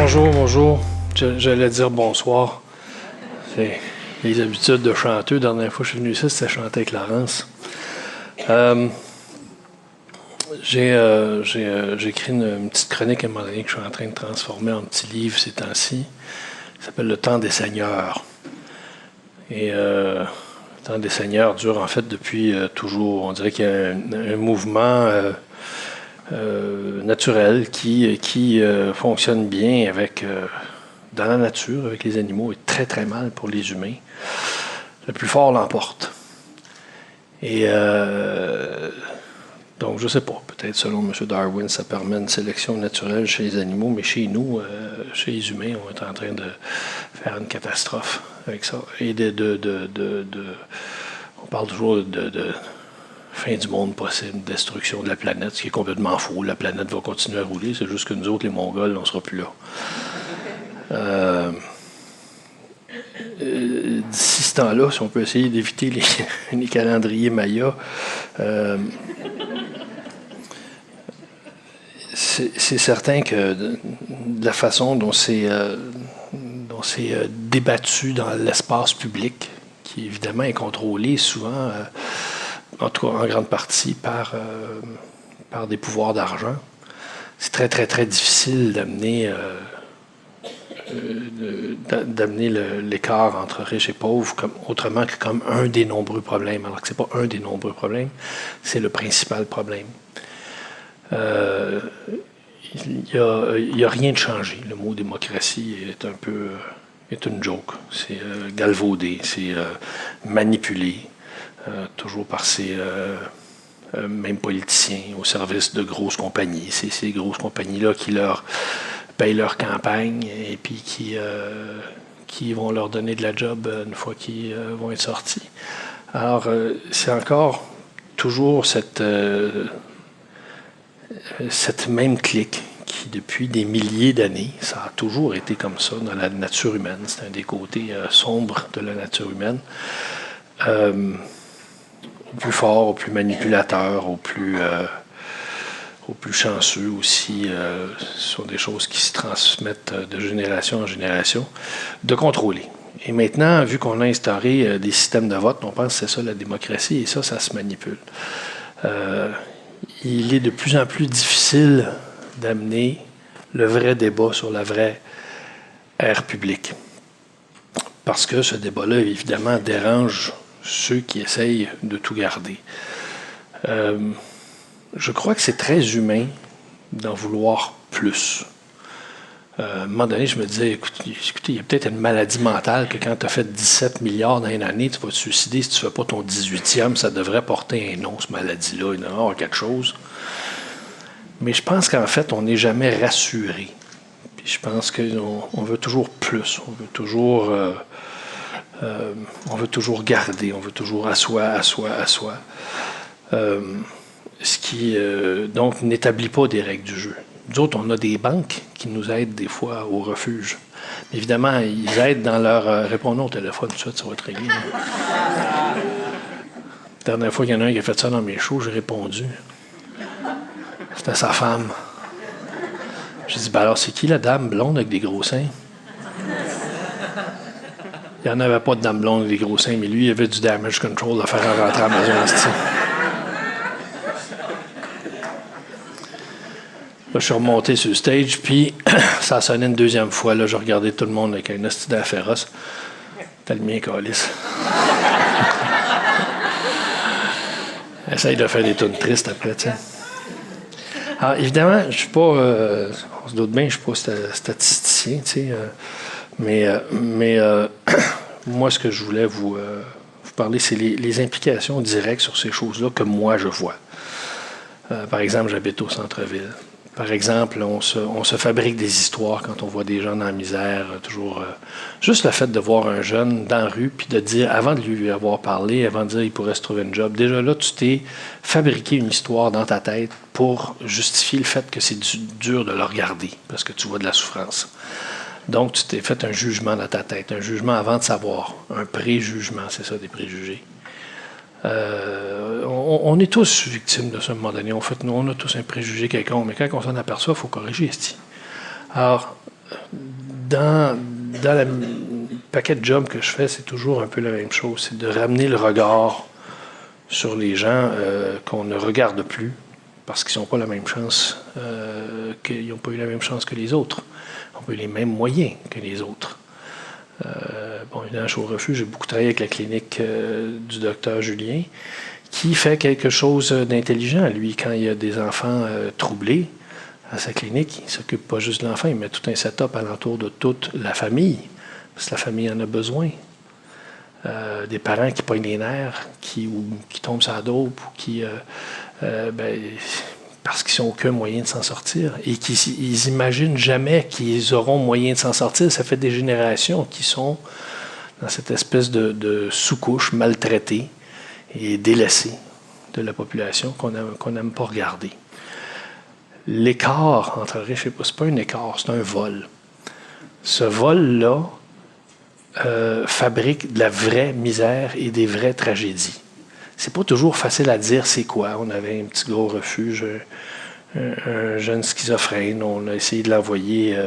Bonjour, bonjour. J'allais dire bonsoir. C'est les habitudes de chanteux. La dernière fois que je suis venu ici, c'était chanter avec Laurence. J'ai écrit une petite chronique à un moment donné que je suis en train de transformer en petit livre ces temps-ci. Ça s'appelle Le temps des seigneurs. Et le temps des seigneurs dure en fait depuis toujours. On dirait qu'il y a un mouvement naturel qui fonctionne bien dans la nature, avec les animaux, et très très mal pour les humains. Le plus fort l'emporte. Et donc, je ne sais pas, peut-être selon M. Darwin, ça permet une sélection naturelle chez les animaux, mais chez nous, chez les humains, on est en train de faire une catastrophe avec ça. Et on parle toujours de fin du monde possible, destruction de la planète, ce qui est complètement faux. La planète va continuer à rouler, c'est juste que nous autres, les Mongols, on ne sera plus là. D'ici ce temps-là, si on peut essayer d'éviter les calendriers Maya, c'est certain que de la façon dont c'est débattu dans l'espace public, qui évidemment est contrôlé souvent, en tout cas en grande partie, par des pouvoirs d'argent, c'est très, très, très difficile d'amener l'écart entre riches et pauvres autrement que comme un des nombreux problèmes, alors que ce n'est pas un des nombreux problèmes, c'est le principal problème. Il n'y a rien de changé. Le mot démocratie est une joke. C'est galvaudé, c'est manipulé, toujours par ces mêmes politiciens au service de grosses compagnies. C'est ces grosses compagnies-là qui leur payent leur campagne et puis qui vont leur donner de la job une fois qu'ils vont être sortis. Alors, c'est encore toujours cette même clique qui, depuis des milliers d'années, ça a toujours été comme ça dans la nature humaine. C'est un des côtés sombres de la nature humaine. Au plus fort, au plus manipulateur, au plus chanceux aussi, ce sont des choses qui se transmettent de génération en génération, de contrôler. Et maintenant, vu qu'on a instauré des systèmes de vote, on pense que c'est ça la démocratie, et ça se manipule. Il est de plus en plus difficile d'amener le vrai débat sur la vraie ère publique. Parce que ce débat-là, évidemment, dérange ceux qui essayent de tout garder. Je crois que c'est très humain d'en vouloir plus. À un moment donné, je me disais, écoutez, il y a peut-être une maladie mentale que quand tu as fait 17 milliards dans une année, tu vas te suicider. Si tu ne fais pas ton 18e, ça devrait porter un nom, cette maladie-là. Il doit y avoir quelque chose. Mais je pense qu'en fait, on n'est jamais rassuré. Puis je pense qu'on veut toujours plus. On veut toujours garder. On veut toujours à soi. Ce qui, donc, n'établit pas des règles du jeu. Nous autres, on a des banques qui nous aident des fois au refuge. Mais évidemment, ils aident dans leur... répondons au téléphone, tout de suite, ça va être réglé. La dernière fois qu'il y en a un qui a fait ça dans mes shows, j'ai répondu. C'était sa femme. J'ai dit, ben alors, c'est qui la dame blonde avec des gros seins? Il n'y en avait pas de dame blonde avec des gros seins, mais lui, il avait du damage control à faire rentrer à la maison. Là, je suis remonté sur le stage, puis ça a sonné une deuxième fois. Là, je regardais tout le monde avec un hostie d'air féroce. T'as le mien, câlisse. Essaye de faire des tunes tristes après, tu sais. Alors, évidemment, je suis pas... on se doute bien, je ne suis pas statisticien, tu sais. Mais moi, ce que je voulais vous parler, c'est les implications directes sur ces choses-là que moi, je vois. Par exemple, j'habite au centre-ville. Par exemple, on se fabrique des histoires quand on voit des gens dans la misère. Toujours, juste le fait de voir un jeune dans la rue, puis de dire, avant de lui avoir parlé, avant de dire qu'il pourrait se trouver une job, déjà là, tu t'es fabriqué une histoire dans ta tête pour justifier le fait que c'est dur de le regarder, parce que tu vois de la souffrance. Donc, tu t'es fait un jugement dans ta tête, un jugement avant de savoir, un préjugement, c'est ça, des préjugés. On est tous victimes de ça à un moment donné. En fait, nous, on a tous un préjugé quelconque, mais quand on s'en aperçoit, il faut corriger. Alors, dans le paquet de jobs que je fais, c'est toujours un peu la même chose. C'est de ramener le regard sur les gens qu'on ne regarde plus parce qu'ils n'ont pas la même chance, qu'ils n'ont pas eu la même chance que les autres. Ils n'ont pas eu les mêmes moyens que les autres. Bon, évidemment, je suis au refuge, j'ai beaucoup travaillé avec la clinique du docteur Julien, qui fait quelque chose d'intelligent. Lui, quand il y a des enfants troublés à sa clinique, il ne s'occupe pas juste de l'enfant, il met tout un setup alentour de toute la famille, parce que la famille en a besoin. Des parents qui pognent les nerfs, qui tombent sur la dope, ou qui, parce qu'ils n'ont aucun moyen de s'en sortir, et qu'ils n'imaginent jamais qu'ils auront moyen de s'en sortir. Ça fait des générations qui sont dans cette espèce de sous-couche maltraitée et délaissée de la population qu'on n'aime pas regarder. L'écart entre riches et pauvres, ce n'est pas un écart, c'est un vol. Ce vol-là fabrique de la vraie misère et des vraies tragédies. C'est pas toujours facile à dire c'est quoi. On avait un petit gros refuge, un jeune schizophrène, on a essayé de l'envoyer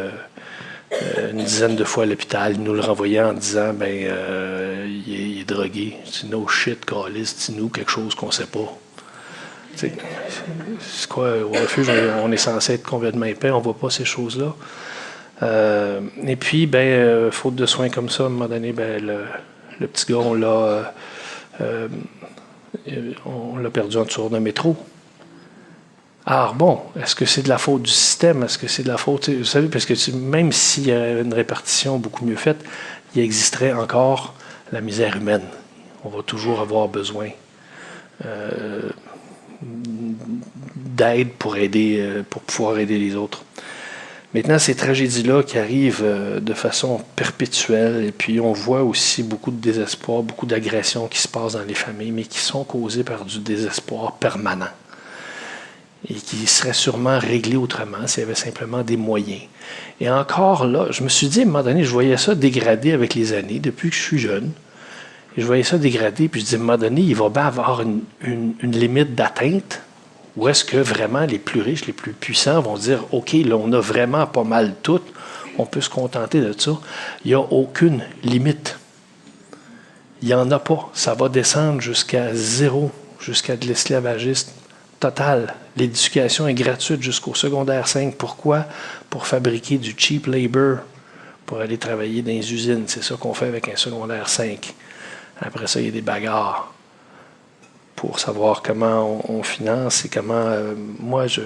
une dizaine de fois à l'hôpital. Il nous le renvoyait en disant il est drogué. C'est no shit, calice, dis-nous quelque chose qu'on sait pas. C'est quoi, au refuge, on est censé être complètement épais, on voit pas ces choses-là. Et puis, faute de soins comme ça, à un moment donné, le petit gars, on l'a perdu en dessous d'un métro. Alors bon, est-ce que c'est de la faute du système? Est-ce que c'est de la faute... Vous savez, parce que même s'il y avait une répartition beaucoup mieux faite, il existerait encore la misère humaine. On va toujours avoir besoin d'aide pour pouvoir aider les autres. Maintenant, ces tragédies-là qui arrivent de façon perpétuelle, et puis on voit aussi beaucoup de désespoir, beaucoup d'agressions qui se passent dans les familles, mais qui sont causées par du désespoir permanent et qui seraient sûrement réglées autrement s'il y avait simplement des moyens. Et encore là, je me suis dit, à un moment donné, je voyais ça dégrader avec les années, depuis que je suis jeune, et je voyais ça dégrader, puis je dis, à un moment donné, il va bien avoir une limite d'atteinte. Ou est-ce que vraiment les plus riches, les plus puissants vont dire « OK, là, on a vraiment pas mal tout, on peut se contenter de ça. » Il n'y a aucune limite. Il n'y en a pas. Ça va descendre jusqu'à zéro, jusqu'à de l'esclavagisme total. L'éducation est gratuite jusqu'au secondaire 5. Pourquoi? Pour fabriquer du cheap labor, pour aller travailler dans les usines. C'est ça qu'on fait avec un secondaire 5. Après ça, il y a des bagarres pour savoir comment on finance et comment... moi, je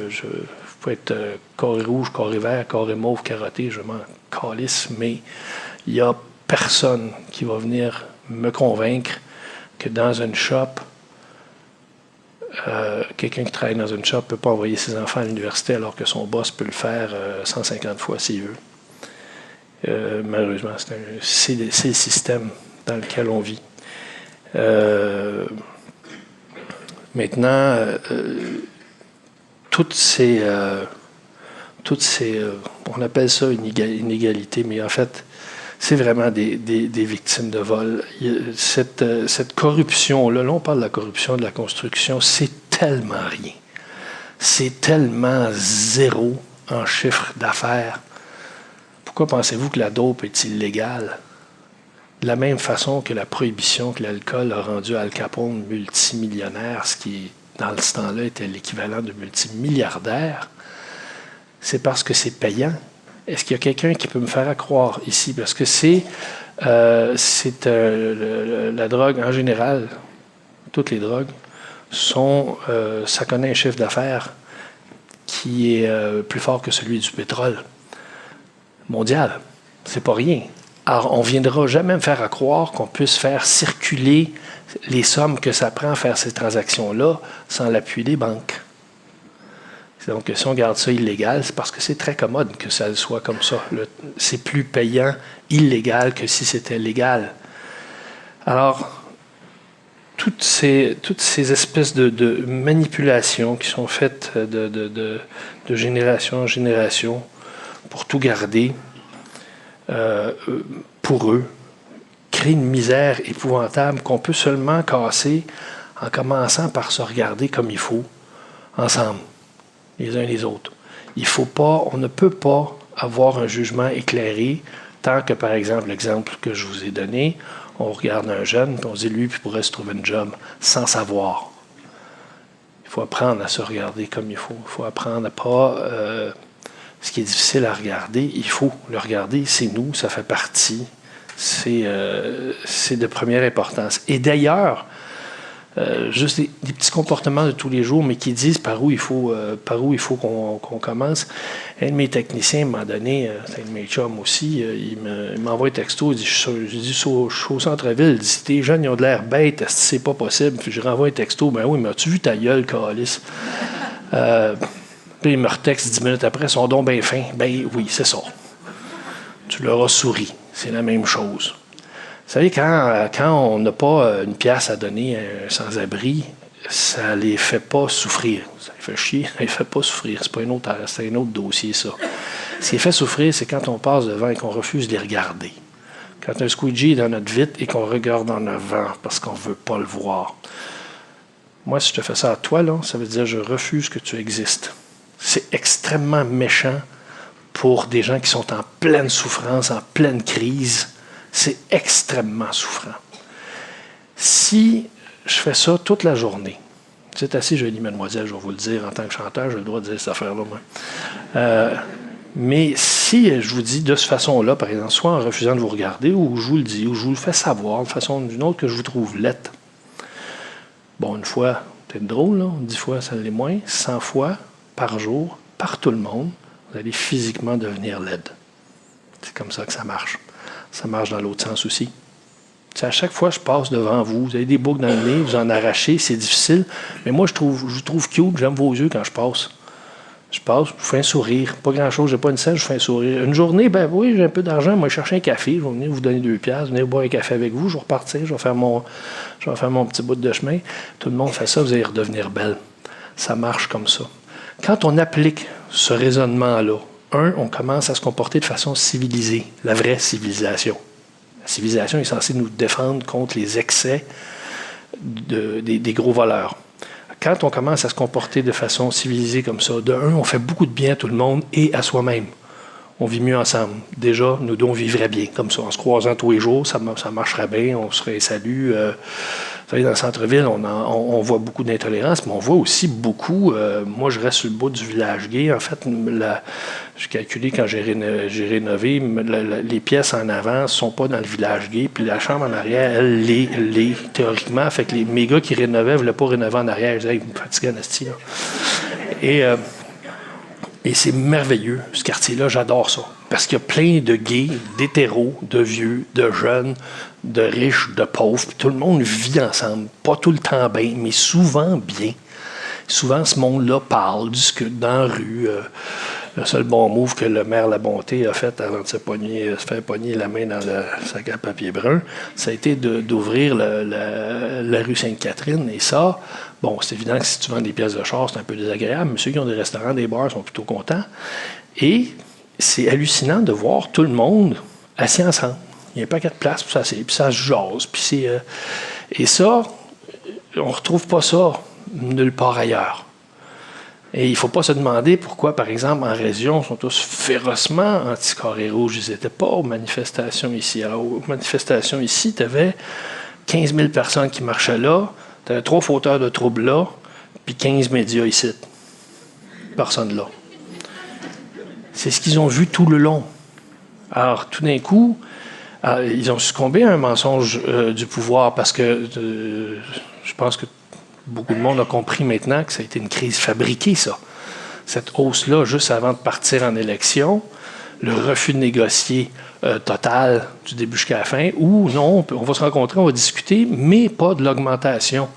peux être carré rouge, carré vert, carré mauve, carotté, je m'en calisse, mais il n'y a personne qui va venir me convaincre que dans une shop, quelqu'un qui travaille dans une shop ne peut pas envoyer ses enfants à l'université alors que son boss peut le faire 150 fois s'il veut. Malheureusement, c'est le système dans lequel on vit. Maintenant, toutes ces on appelle ça une inégalité, mais en fait, c'est vraiment des victimes de vol. Cette corruption-là, on parle de la corruption de la construction, c'est tellement rien. C'est tellement zéro en chiffre d'affaires. Pourquoi pensez-vous que la dope est illégale? De la même façon que la prohibition que l'alcool a rendu Al Capone multimillionnaire, ce qui, dans ce temps-là, était l'équivalent de multimilliardaire, c'est parce que c'est payant. Est-ce qu'il y a quelqu'un qui peut me faire croire ici? Parce que la drogue en général, toutes les drogues, ça connaît un chiffre d'affaires qui est plus fort que celui du pétrole mondial. C'est pas rien. Alors, on ne viendra jamais me faire croire qu'on puisse faire circuler les sommes que ça prend à faire ces transactions-là sans l'appui des banques. Donc, si on garde ça illégal, c'est parce que c'est très commode que ça soit comme ça. C'est plus payant illégal que si c'était légal. Alors, toutes ces espèces de manipulations qui sont faites de génération en génération pour tout garder, pour eux, crée une misère épouvantable qu'on peut seulement casser en commençant par se regarder comme il faut, ensemble, les uns les autres. On ne peut pas avoir un jugement éclairé tant que, par exemple, l'exemple que je vous ai donné, on regarde un jeune et on se dit, lui, il pourrait se trouver une job sans savoir. Il faut apprendre à se regarder comme il faut. Il faut apprendre à pas... ce qui est difficile à regarder, il faut le regarder. C'est nous, ça fait partie. C'est de première importance. Et d'ailleurs, juste des petits comportements de tous les jours, mais qui disent par où il faut qu'on commence. Un de mes techniciens, à un moment donné, c'est un de mes chums aussi, il m'envoie un texto, il dit, je suis au centre-ville, il dit, si tes jeunes ils ont de l'air bêtes, c'est pas possible. Puis je renvoie un texto, ben oui, mais as-tu vu ta gueule, calice? Puis il me retexte 10 minutes après, son don bien fin. Ben oui, c'est ça. Tu leur as souri. C'est la même chose. Vous savez, quand on n'a pas une pièce à donner à un sans-abri, ça les fait pas souffrir. Ça les fait chier, ça les fait pas souffrir. C'est un autre dossier, ça. Ce qui les fait souffrir, c'est quand on passe devant et qu'on refuse de les regarder. Quand un squeegee est dans notre vitre et qu'on regarde en avant parce qu'on ne veut pas le voir. Moi, si je te fais ça à toi, là, ça veut dire que je refuse que tu existes. C'est extrêmement méchant pour des gens qui sont en pleine souffrance, en pleine crise. C'est extrêmement souffrant. Si je fais ça toute la journée, c'est assez joli, mademoiselle, je vais vous le dire, en tant que chanteur, j'ai le droit de dire cette affaire-là, moi. Mais si je vous dis de cette façon-là, par exemple, soit en refusant de vous regarder, ou je vous le dis, ou je vous le fais savoir, de façon ou d'une autre que je vous trouve laide. Bon, une fois, peut-être drôle, là, 10 fois, ça l'est moins, 100 fois par jour, par tout le monde, vous allez physiquement devenir laide. C'est comme ça que ça marche. Ça marche dans l'autre sens aussi. T'sais, à chaque fois que je passe devant vous, vous avez des boucles dans le nez, vous en arrachez, c'est difficile. Mais moi, je vous trouve cute, j'aime vos yeux quand je passe. Je passe, je vous fais un sourire. Pas grand-chose, j'ai pas une scène, je fais un sourire. Une journée, ben oui, j'ai un peu d'argent, moi, je cherche un café, je vais venir vous donner 2 piastres, venir boire un café avec vous, je vais repartir, je vais faire mon petit bout de chemin. Tout le monde fait ça, vous allez redevenir belle. Ça marche comme ça. Quand on applique ce raisonnement-là, on commence à se comporter de façon civilisée, la vraie civilisation. La civilisation est censée nous défendre contre les excès des gros voleurs. Quand on commence à se comporter de façon civilisée comme ça, on fait beaucoup de bien à tout le monde et à soi-même. On vit mieux ensemble. Déjà, nous deux, on vivrait bien comme ça. En se croisant tous les jours, ça marcherait bien, on serait salut. Vous savez, dans le centre-ville, on voit beaucoup d'intolérance, mais on voit aussi beaucoup... moi, je reste sur le bout du village gay. En fait, j'ai calculé quand j'ai rénové, les pièces en avant ne sont pas dans le village gay, puis la chambre en arrière, elle l'est théoriquement. Fait que mes gars qui rénovaient ne voulaient pas rénover en arrière. Ils disaient, hey, vous me fatiguez, Nasty, là. Et c'est merveilleux, ce quartier-là, j'adore ça. Parce qu'il y a plein de gays, d'hétéros, de vieux, de jeunes, de riches, de pauvres. Puis tout le monde vit ensemble. Pas tout le temps bien, mais souvent bien. Souvent, ce monde-là parle, discute dans la rue. Le seul bon move que le maire La Bonté a fait avant de se faire pogner la main dans le sac à papier brun, ça a été d'ouvrir la rue Sainte-Catherine. Et ça, bon, c'est évident que si tu vends des pièces de char, c'est un peu désagréable, mais ceux qui ont des restaurants, des bars sont plutôt contents. Et c'est hallucinant de voir tout le monde assis ensemble. Il y a un paquet de place pour s'asseoir, puis ça se jase. Puis et ça, on ne retrouve pas ça nulle part ailleurs. Et il ne faut pas se demander pourquoi, par exemple, en région, ils sont tous férocement anti-carré rouge. Ils n'étaient pas aux manifestations ici. Alors, aux manifestations ici, tu avais 15 000 personnes qui marchaient là, tu avais 3 fauteurs de troubles là, puis 15 médias ici. Personne là. C'est ce qu'ils ont vu tout le long. Alors, tout d'un coup, ils ont succombé à un mensonge du pouvoir parce que je pense que beaucoup de monde a compris maintenant que ça a été une crise fabriquée, ça. Cette hausse-là, juste avant de partir en élection, le refus de négocier total du début jusqu'à la fin, ou non, on va se rencontrer, on va discuter, mais pas de l'augmentation.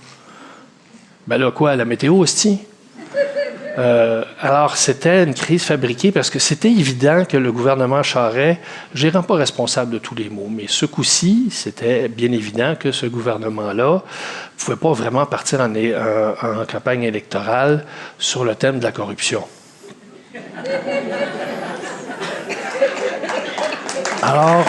Ben là, quoi, la météo, aussi? Alors, c'était une crise fabriquée parce que c'était évident que le gouvernement Charest, je ne rends pas responsable de tous les maux, mais ce coup-ci, c'était bien évident que ce gouvernement-là ne pouvait pas vraiment partir en campagne électorale sur le thème de la corruption. Alors,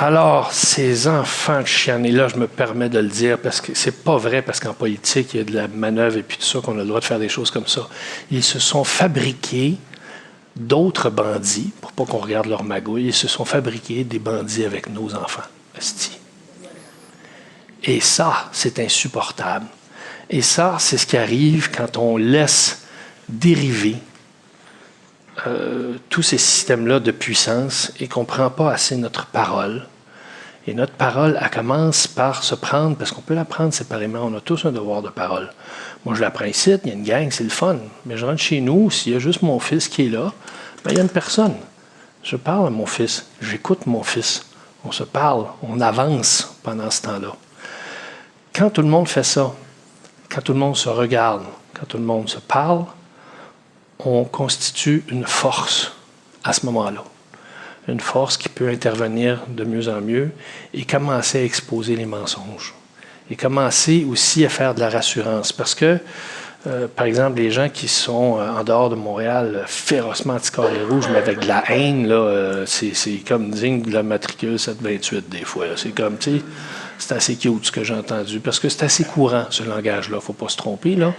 Alors, ces enfants de chienne, et là, je me permets de le dire, parce que c'est pas vrai, parce qu'en politique, il y a de la manœuvre et puis tout ça, qu'on a le droit de faire des choses comme ça. Ils se sont fabriqués d'autres bandits, pour pas qu'on regarde leur magouille, ils se sont fabriqués des bandits avec nos enfants. Esti. Et ça, c'est insupportable. Et ça, c'est ce qui arrive quand on laisse dériver tous ces systèmes-là de puissance et qu'on ne prend pas assez notre parole. Et notre parole, elle commence par se prendre, parce qu'on peut la prendre séparément, on a tous un devoir de parole. Moi, je la prends ici, il y a une gang, c'est le fun. Mais je rentre chez nous, s'il y a juste mon fils qui est là, ben, il y a une personne. Je parle à mon fils, j'écoute mon fils. On se parle, on avance pendant ce temps-là. Quand tout le monde fait ça, quand tout le monde se regarde, quand tout le monde se parle, on constitue une force à ce moment-là. Une force qui peut intervenir de mieux en mieux et commencer à exposer les mensonges. Et commencer aussi à faire de la rassurance. Parce que, par exemple, les gens qui sont en dehors de Montréal, férocement anticarrés rouges, mais avec de la haine, là, c'est comme digne de la matricule 728 des fois. Là. C'est comme, tu sais, c'est assez cute ce que j'ai entendu. Parce que c'est assez courant, ce langage-là. Il ne faut pas se tromper, là.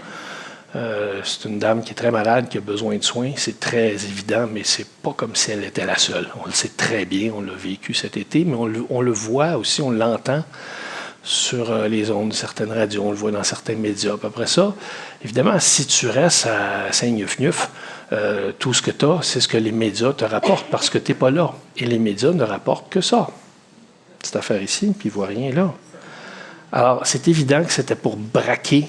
C'est une dame qui est très malade, qui a besoin de soins. C'est très évident, mais c'est pas comme si elle était la seule. On le sait très bien, on l'a vécu cet été, mais on le voit aussi, on l'entend sur les ondes de certaines radios, on le voit dans certains médias. Puis après ça, évidemment, si tu restes à Saint-Gneuf-Gneuf, tout ce que tu as, c'est ce que les médias te rapportent parce que tu n'es pas là. Et les médias ne rapportent que ça. Cette affaire ici, puis ils ne voient rien là. Alors, c'est évident que c'était pour braquer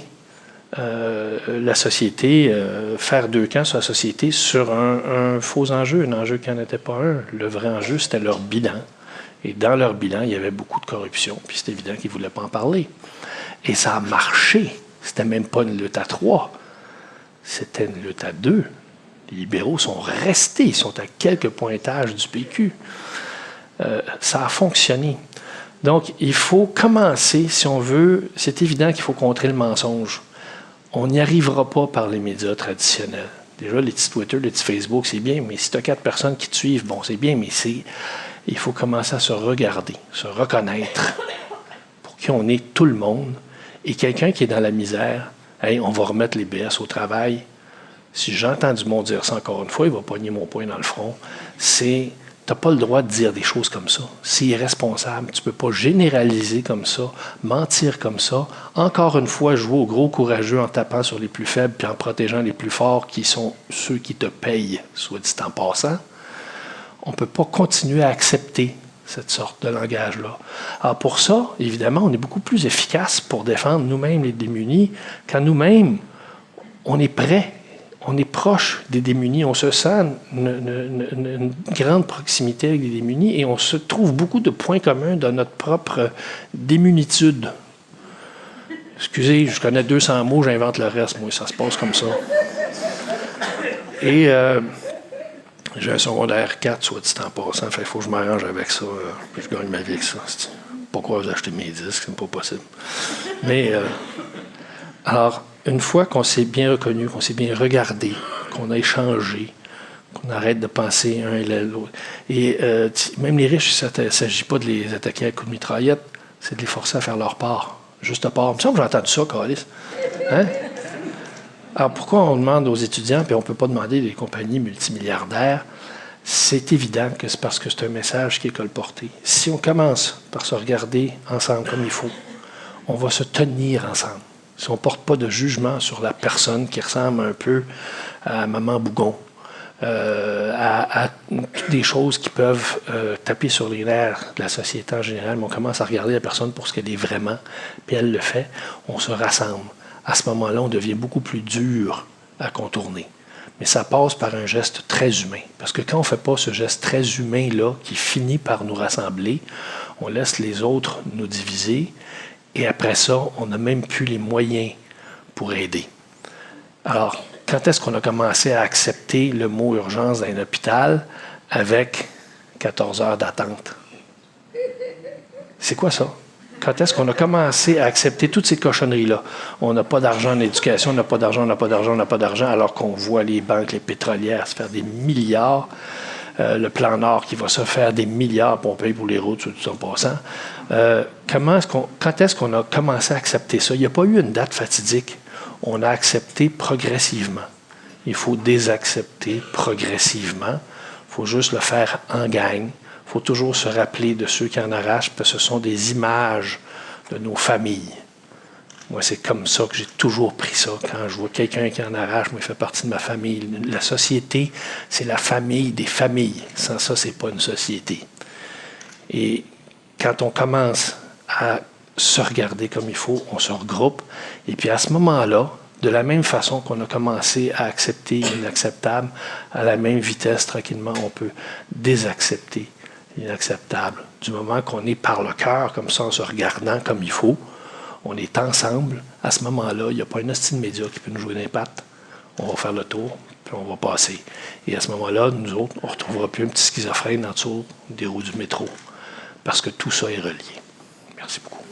la société, faire deux camps sur la société sur un faux enjeu, un enjeu qui n'en était pas un. Le vrai enjeu, c'était leur bilan. Et dans leur bilan, il y avait beaucoup de corruption. Puis c'est évident qu'ils ne voulaient pas en parler. Et ça a marché. C'était même pas une lutte à 3. C'était une lutte à 2. Les libéraux sont restés. Ils sont à quelques pointages du PQ. Ça a fonctionné. Donc, il faut commencer, si on veut, c'est évident qu'il faut contrer le mensonge. On n'y arrivera pas par les médias traditionnels. Déjà, les petits Twitter, les petits Facebook, c'est bien, mais si tu as 4 personnes qui te suivent, bon, c'est bien, mais il faut commencer à se regarder, se reconnaître pour qui on est tout le monde. Et quelqu'un qui est dans la misère, hey, on va remettre les BS au travail. Si j'entends du monde dire ça encore une fois, il va pogner mon poing dans le front. Tu n'as pas le droit de dire des choses comme ça. C'est irresponsable. Tu ne peux pas généraliser comme ça, mentir comme ça. Encore une fois, jouer au gros courageux en tapant sur les plus faibles puis en protégeant les plus forts qui sont ceux qui te payent, soit dit en passant. On ne peut pas continuer à accepter cette sorte de langage-là. Alors pour ça, évidemment, on est beaucoup plus efficace pour défendre nous-mêmes les démunis quand nous-mêmes, on est prêts. On est proche des démunis, on se sent une grande proximité avec les démunis et on se trouve beaucoup de points communs dans notre propre démunitude. Excusez, je connais 200 mots, j'invente le reste, moi, ça se passe comme ça. Et j'ai un secondaire 4, soit dit en passant, il faut que je m'arrange avec ça, puis je gagne ma vie avec ça. Pourquoi vous achetez mes disques, c'est pas possible. Mais, alors, une fois qu'on s'est bien reconnu, qu'on s'est bien regardé, qu'on a échangé, qu'on arrête de penser un et l'autre. Et même les riches, il ne s'agit pas de les attaquer à coups de mitraillette, c'est de les forcer à faire leur part. Juste part. Il me semble que j'ai entendu ça, Carlis. Hein? Alors pourquoi on demande aux étudiants, puis on ne peut pas demander des compagnies multimilliardaires? C'est évident que c'est parce que c'est un message qui est colporté. Si on commence par se regarder ensemble comme il faut, on va se tenir ensemble. Si on ne porte pas de jugement sur la personne qui ressemble un peu à Maman Bougon, à des choses qui peuvent taper sur les nerfs de la société en général, mais on commence à regarder la personne pour ce qu'elle est vraiment, puis elle le fait, on se rassemble. À ce moment-là, on devient beaucoup plus dur à contourner. Mais ça passe par un geste très humain. Parce que quand on ne fait pas ce geste très humain-là, qui finit par nous rassembler, on laisse les autres nous diviser, et après ça, on n'a même plus les moyens pour aider. Alors, quand est-ce qu'on a commencé à accepter le mot urgence dans un hôpital avec 14 heures d'attente? C'est quoi ça? Quand est-ce qu'on a commencé à accepter toutes ces cochonneries-là? On n'a pas d'argent en éducation, on n'a pas d'argent, on n'a pas d'argent, on n'a pas d'argent, alors qu'on voit les banques, les pétrolières se faire des milliards. le plan Nord qui va se faire des milliards pour payer pour les routes, tout en passant. Quand est-ce qu'on a commencé à accepter ça? Il n'y a pas eu une date fatidique. On a accepté progressivement. Il faut désaccepter progressivement. Il faut juste le faire en gang. Il faut toujours se rappeler de ceux qui en arrachent, parce que ce sont des images de nos familles. Moi, c'est comme ça que j'ai toujours pris ça. Quand je vois quelqu'un qui en arrache, moi, il fait partie de ma famille. La société, c'est la famille des familles. Sans ça, c'est pas une société. Et quand on commence à se regarder comme il faut, on se regroupe. Et puis à ce moment-là, de la même façon qu'on a commencé à accepter l'inacceptable, à la même vitesse, tranquillement, on peut désaccepter l'inacceptable. Du moment qu'on est par le cœur, comme ça, en se regardant comme il faut, on est ensemble. À ce moment-là, il n'y a pas une hostie de média qui peut nous jouer d'impact. On va faire le tour, puis on va passer. Et à ce moment-là, nous autres, on ne retrouvera plus un petit schizophrène en dessous des roues du métro, parce que tout ça est relié. Merci beaucoup.